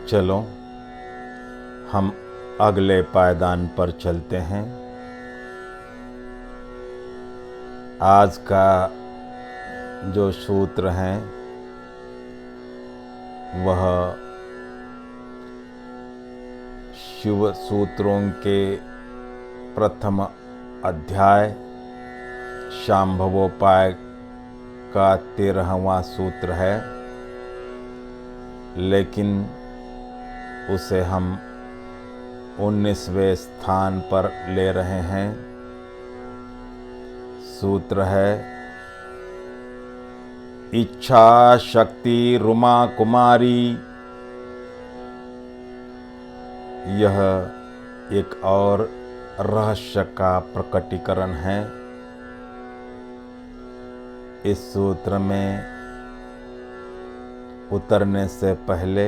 चलो हम अगले पायदान पर चलते हैं। आज का जो सूत्र है वह शिव सूत्रों के प्रथम अध्याय शांभवोपाय का 13वां सूत्र है, लेकिन उसे हम 19वें स्थान पर ले रहे हैं। सूत्र है इच्छा शक्ति रुमा कुमारी। यह एक और रहस्य का प्रकटीकरण है। इस सूत्र में उतरने से पहले,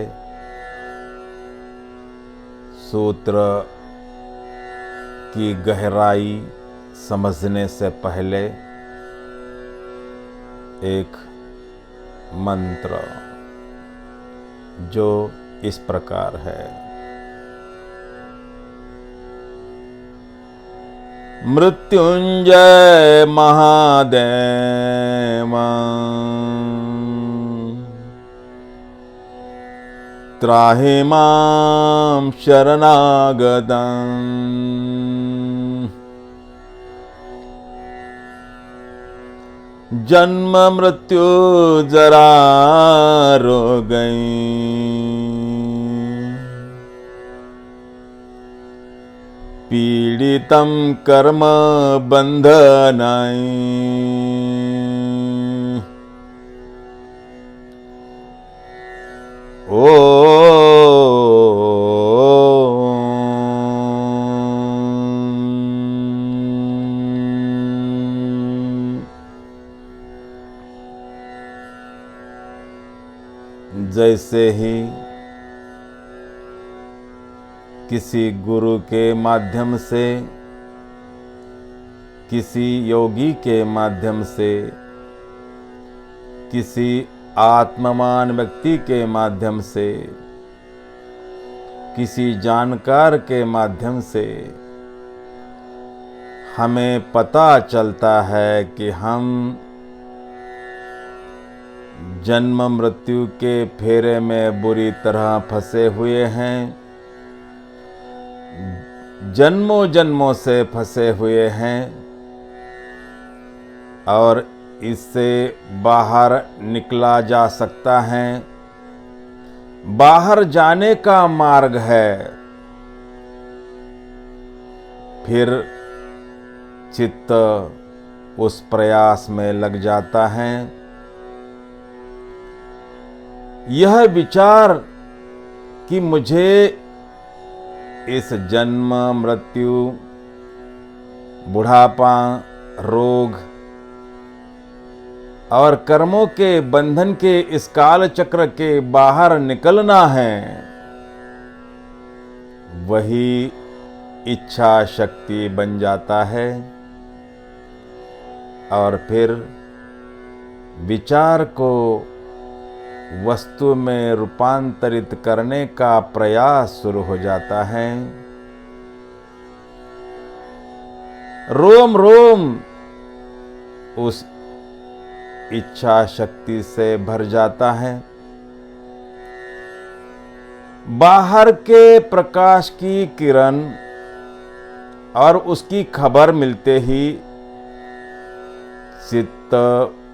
सूत्र की गहराई समझने से पहले एक मंत्र जो इस प्रकार है। मृत्युंजय महादेव त्राहि मां शरणागतं। जन्म मृत्यु जरा रोगै पीड़ितं कर्म बंधनै। ओ जैसे ही किसी गुरु के माध्यम से, किसी योगी के माध्यम से, किसी आत्मवान व्यक्ति के माध्यम से, किसी जानकार के माध्यम से हमें पता चलता है कि हम जन्म मृत्यु के फेरे में बुरी तरह फंसे हुए हैं, जन्मों जन्मों से फंसे हुए हैं और इससे बाहर निकला जा सकता है। बाहर जाने का मार्ग है। फिर चित्त उस प्रयास में लग जाता है। यह विचार कि मुझे इस जन्म मृत्यु बुढ़ापा रोग और कर्मों के बंधन के इस काल चक्र के बाहर निकलना है, वही इच्छा शक्ति बन जाता है। और फिर विचार को वस्तु में रूपांतरित करने का प्रयास शुरू हो जाता है। रोम रोम उस इच्छा शक्ति से भर जाता है। बाहर के प्रकाश की किरण और उसकी खबर मिलते ही चित्त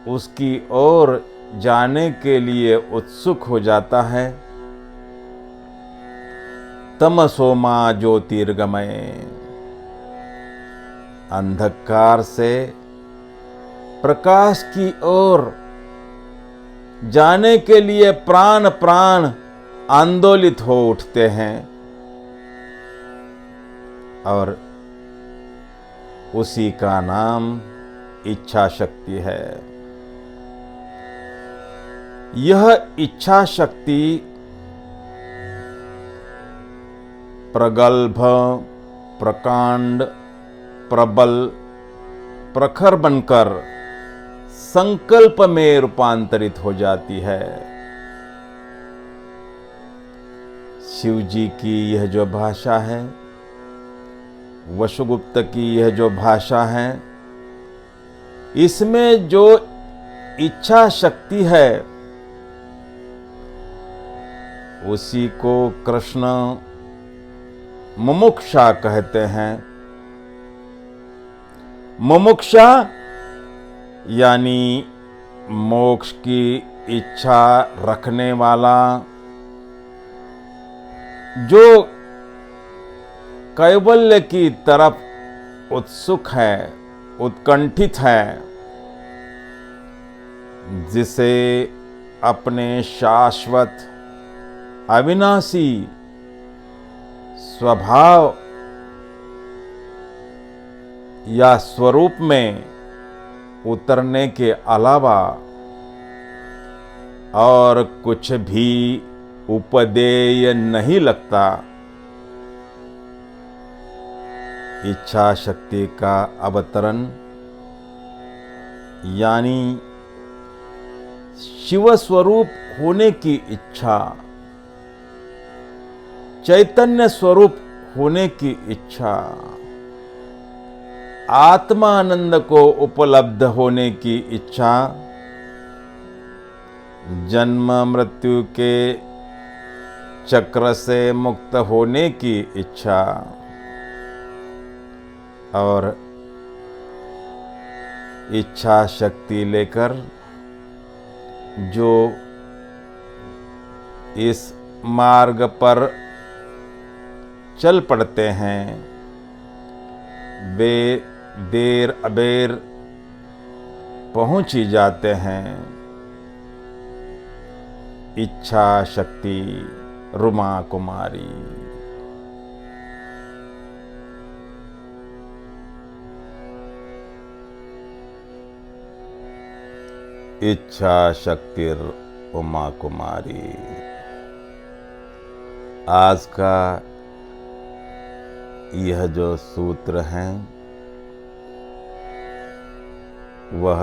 उसकी ओर जाने के लिए उत्सुक हो जाता है। तमसो मा ज्योतिर्गमय, अंधकार से प्रकाश की ओर जाने के लिए प्राण प्राण आंदोलित हो उठते हैं और उसी का नाम इच्छा शक्ति है। यह इच्छा शक्ति प्रगल्भ, प्रकांड, प्रबल, प्रखर बनकर संकल्प में रूपांतरित हो जाती है। शिव जी की यह जो भाषा है, वसुगुप्त की यह जो भाषा है, इसमें जो इच्छा शक्ति है उसी को कृष्ण मुमुक्षा कहते हैं। मुमुक्षा यानी मोक्ष की इच्छा रखने वाला, जो कैवल्य की तरफ उत्सुक है, उत्कंठित है, जिसे अपने शाश्वत अविनाशी स्वभाव या स्वरूप में उतरने के अलावा और कुछ भी उपदेय नहीं लगता। इच्छा शक्ति का अवतरण यानी शिव स्वरूप होने की इच्छा, चैतन्य स्वरूप होने की इच्छा, आत्मानंद को उपलब्ध होने की इच्छा, जन्म मृत्यु के चक्र से मुक्त होने की इच्छा और इच्छा शक्ति लेकर जो इस मार्ग पर चल पड़ते हैं, वे देर अबेर पहुंच ही जाते हैं। इच्छा शक्ति रुमा कुमारी। इच्छा शक्तिर उमा कुमारी। आज का यह जो सूत्र है वह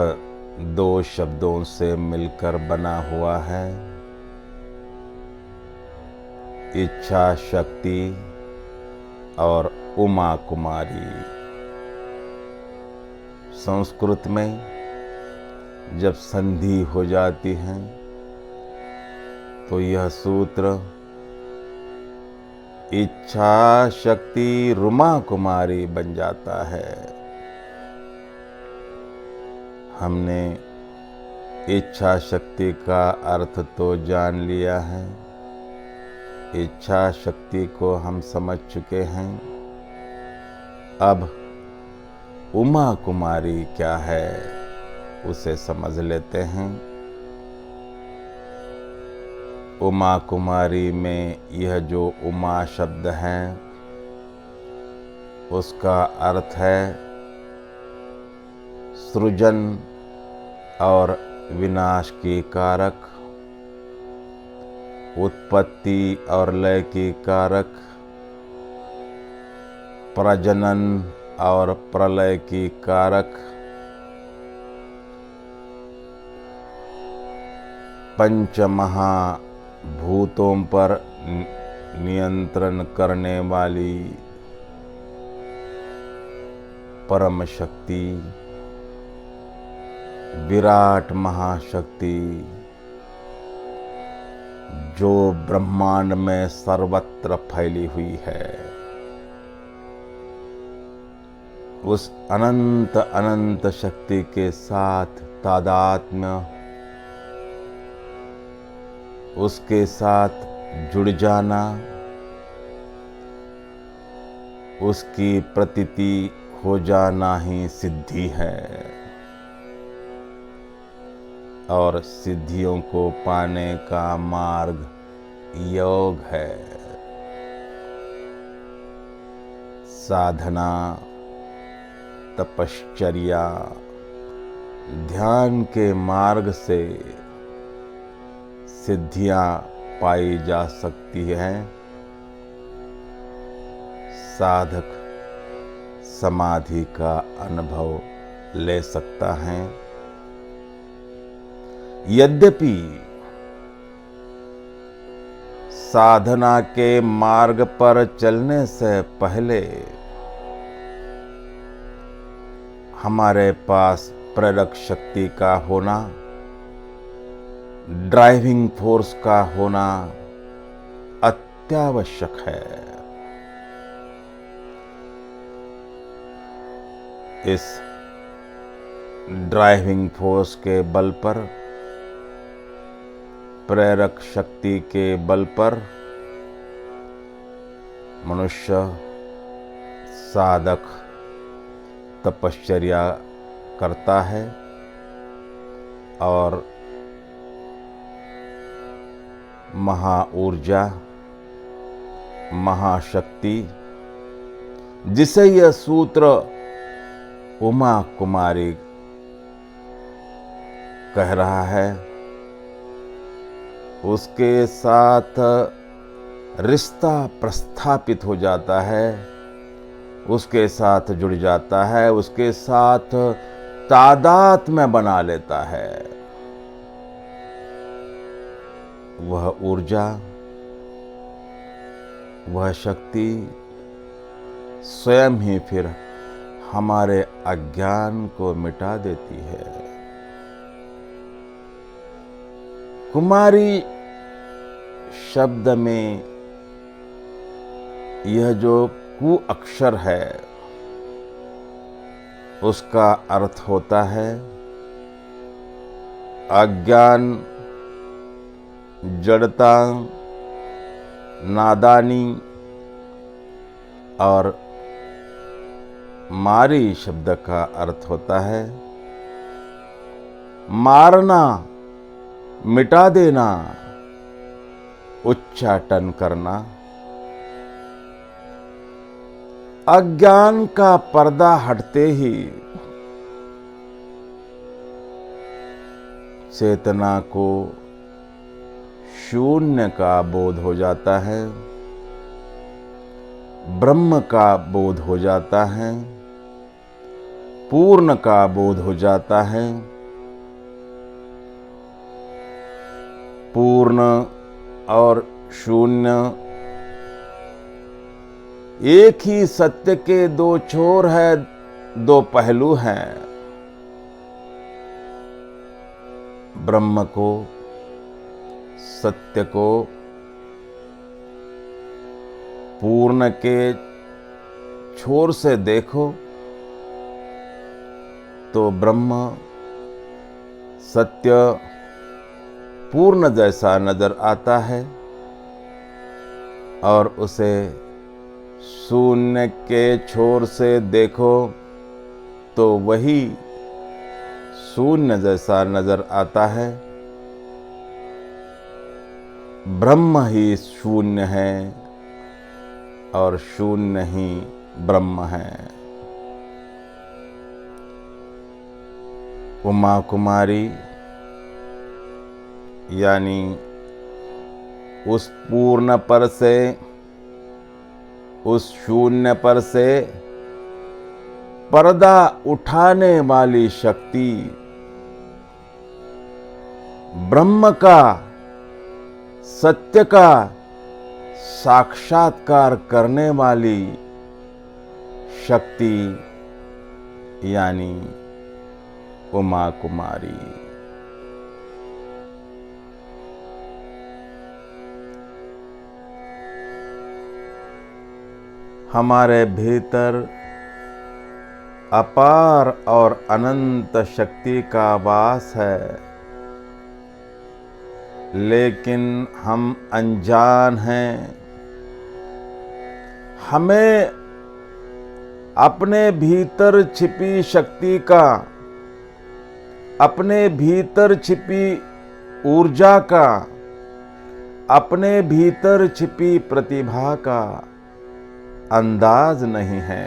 दो शब्दों से मिलकर बना हुआ है, इच्छा शक्ति और उमा कुमारी। संस्कृत में जब संधि हो जाती है तो यह सूत्र इच्छा शक्ति रुमा कुमारी बन जाता है। हमने इच्छा शक्ति का अर्थ तो जान लिया है, इच्छा शक्ति को हम समझ चुके हैं। अब उमा कुमारी क्या है उसे समझ लेते हैं। उमा कुमारी में यह जो उमा शब्द है उसका अर्थ है सृजन और विनाश की कारक, उत्पत्ति और लय की कारक, प्रजनन और प्रलय की कारक, पंच महाभूतों पर नियंत्रण करने वाली परम शक्ति, विराट महाशक्ति जो ब्रह्मांड में सर्वत्र फैली हुई है। उस अनंत अनंत शक्ति के साथ तादात्म्य, उसके साथ जुड़ जाना, उसकी प्रतीति हो जाना ही सिद्धि है। और सिद्धियों को पाने का मार्ग योग है। साधना, तपश्चर्या, ध्यान के मार्ग से सिद्धियां पाई जा सकती हैं। साधक समाधि का अनुभव ले सकता है। यद्यपि साधना के मार्ग पर चलने से पहले हमारे पास प्रेरक शक्ति का होना, ड्राइविंग फोर्स का होना अत्यावश्यक है। इस ड्राइविंग फोर्स के बल पर, प्रेरक शक्ति के बल पर मनुष्य साधक तपश्चर्या करता है और महाऊर्जा, महाशक्ति, जिसे यह सूत्र उमा कुमारी कह रहा है, उसके साथ रिश्ता प्रस्थापित हो जाता है, उसके साथ जुड़ जाता है, उसके साथ तादात्म्य बना लेता है। वह ऊर्जा, वह शक्ति स्वयं ही फिर हमारे अज्ञान को मिटा देती है। कुमारी शब्द में यह जो कु अक्षर है, उसका अर्थ होता है अज्ञान, जड़ता, नादानी। और मारी शब्द का अर्थ होता है मारना, मिटा देना, उच्चाटन करना। अज्ञान का पर्दा हटते ही चेतना को शून्य का बोध हो जाता है, ब्रह्म का बोध हो जाता है, पूर्ण का बोध हो जाता है। पूर्ण और शून्य एक ही सत्य के दो छोर है, दो पहलू हैं। ब्रह्म को, सत्य को पूर्ण के छोर से देखो तो ब्रह्म, सत्य पूर्ण जैसा नजर आता है, और उसे शून्य के छोर से देखो तो वही शून्य जैसा नजर आता है। ब्रह्म ही शून्य है और शून्य ही ब्रह्म है। उमा कुमारी यानी उस पूर्ण पर से, उस शून्य पर से पर्दा उठाने वाली शक्ति, ब्रह्म का, सत्य का साक्षात्कार करने वाली शक्ति यानी उमा कुमारी। हमारे भीतर अपार और अनंत शक्ति का वास है, लेकिन हम अनजान हैं। हमें अपने भीतर छिपी शक्ति का, अपने भीतर छिपी ऊर्जा का, अपने भीतर छिपी प्रतिभा का अंदाज नहीं है।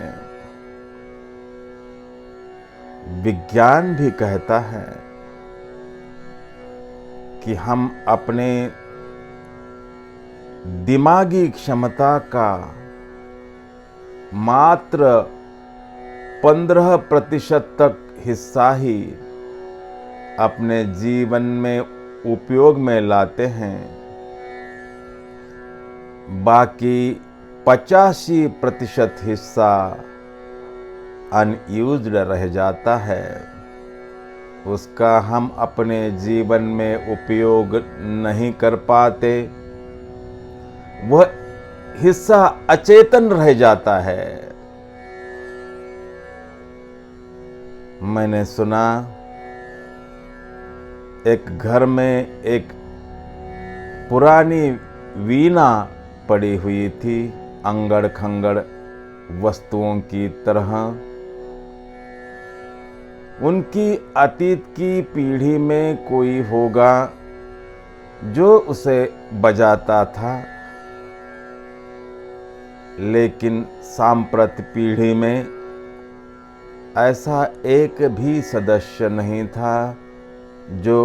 विज्ञान भी कहता है कि हम अपने दिमागी क्षमता का मात्र 15% तक हिस्सा ही अपने जीवन में उपयोग में लाते हैं। बाकी 85% हिस्सा अनयूज्ड रह जाता है, उसका हम अपने जीवन में उपयोग नहीं कर पाते, वह हिस्सा अचेतन रह जाता है। मैंने सुना एक घर में एक पुरानी वीणा पड़ी हुई थी, अंगड़ खंगड़ वस्तुओं की तरह। उनकी अतीत की पीढ़ी में कोई होगा जो उसे बजाता था, लेकिन सांप्रत पीढ़ी में ऐसा एक भी सदस्य नहीं था जो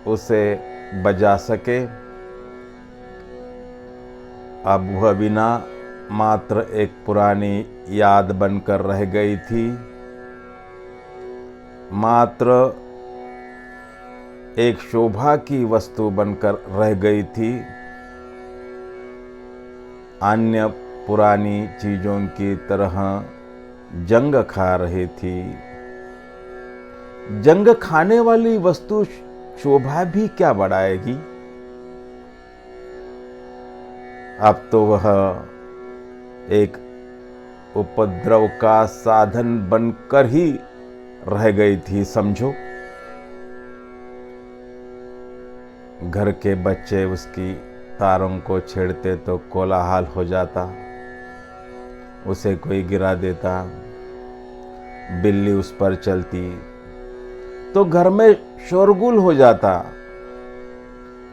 उसे बजा सके। अब वह वीणा मात्र एक पुरानी याद बनकर रह गई थी, मात्र एक शोभा की वस्तु बनकर रह गई थी। अन्य पुरानी चीजों की तरह जंग खा रही थी। जंग खाने वाली वस्तु शोभा भी क्या बढ़ाएगी। अब तो वह एक उपद्रव का साधन बनकर ही रह गई थी, समझो। घर के बच्चे उसकी तारों को छेड़ते तो कोलाहल हो जाता, उसे कोई गिरा देता, बिल्ली उस पर चलती तो घर में शोरगुल हो जाता।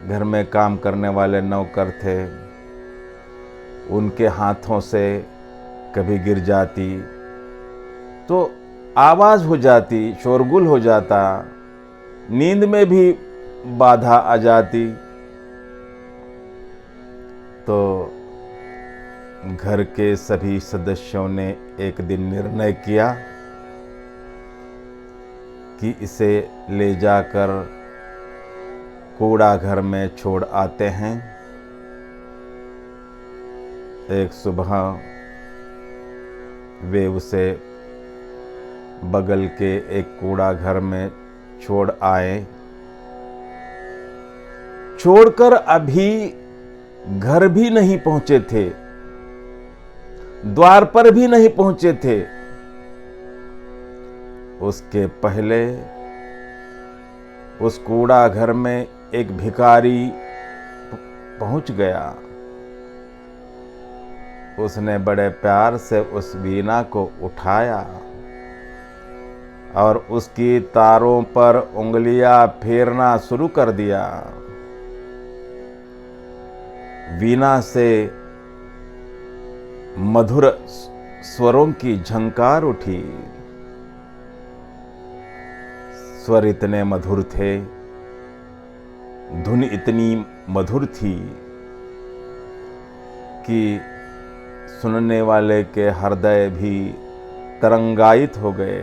घर में काम करने वाले नौकर थे, उनके हाथों से कभी गिर जाती तो आवाज हो जाती, शोरगुल हो जाता, नींद में भी बाधा आ जाती। तो घर के सभी सदस्यों ने एक दिन निर्णय किया कि इसे ले जाकर कूड़ा घर में छोड़ आते हैं। एक सुबह वे उसे बगल के एक कूड़ा घर में छोड़ आए। छोड़कर अभी घर भी नहीं पहुंचे थे, द्वार पर भी नहीं पहुंचे थे, उसके पहले उस कूड़ा घर में एक भिखारी पहुंच गया। उसने बड़े प्यार से उस वीणा को उठाया और उसकी तारों पर उंगलियां फेरना शुरू कर दिया। वीणा से मधुर स्वरों की झंकार उठी। स्वर इतने मधुर थे, धुन इतनी मधुर थी कि सुनने वाले के हृदय भी तरंगायित हो गए,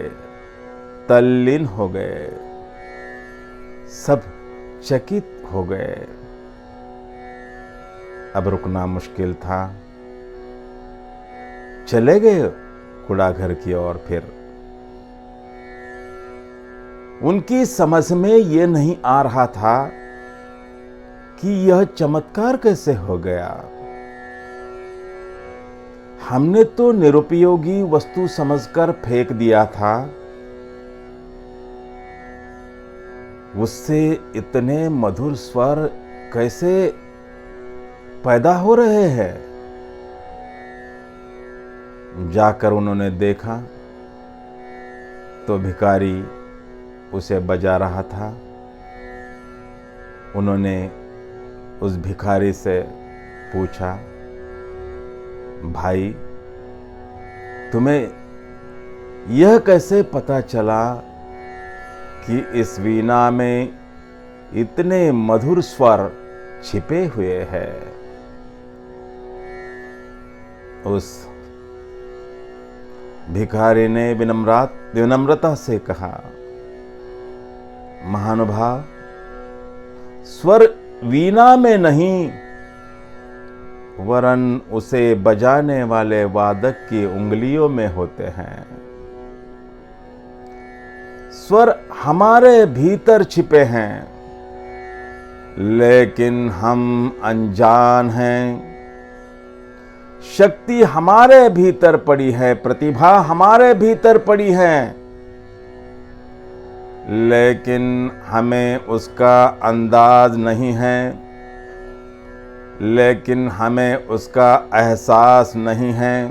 तल्लीन हो गए, सब चकित हो गए। अब रुकना मुश्किल था, चले गए कूड़ा घर की ओर। फिर उनकी समझ में यह नहीं आ रहा था कि यह चमत्कार कैसे हो गया। हमने तो निरुपयोगी वस्तु समझकर फेंक दिया था, उससे इतने मधुर स्वर कैसे पैदा हो रहे हैं। जाकर उन्होंने देखा तो भिखारी उसे बजा रहा था। उन्होंने उस भिखारी से पूछा, भाई तुम्हें यह कैसे पता चला कि इस वीणा में इतने मधुर स्वर छिपे हुए हैं। उस भिखारी ने विनम्रता से कहा, महानुभाव, स्वर वीणा में नहीं वरन उसे बजाने वाले वादक की उंगलियों में होते हैं। स्वर हमारे भीतर छिपे हैं, लेकिन हम अनजान हैं। शक्ति हमारे भीतर पड़ी है, प्रतिभा हमारे भीतर पड़ी है, लेकिन हमें उसका अंदाज नहीं है, लेकिन हमें उसका एहसास नहीं है।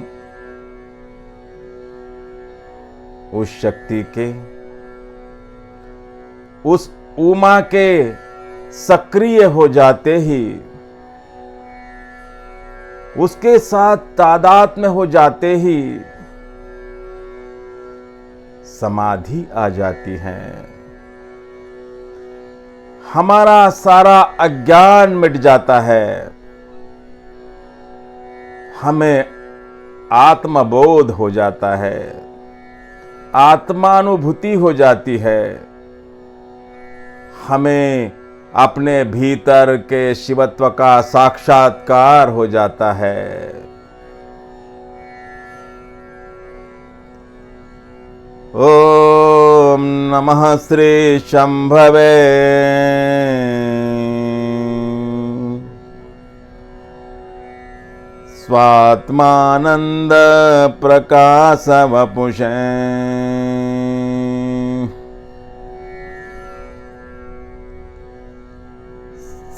उस शक्ति के, उस उमा के सक्रिय हो जाते ही, उसके साथ तादाद में हो जाते ही समाधि आ जाती है। हमारा सारा अज्ञान मिट जाता है, हमें आत्मबोध हो जाता है, आत्मानुभूति हो जाती है, हमें अपने भीतर के शिवत्व का साक्षात्कार हो जाता है। ओम नमः श्री शंभवे। स्वात्मानंद प्रकाश वपुषे।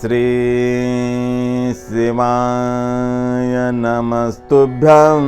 श्री शिवाय नमस्तुभ्यं।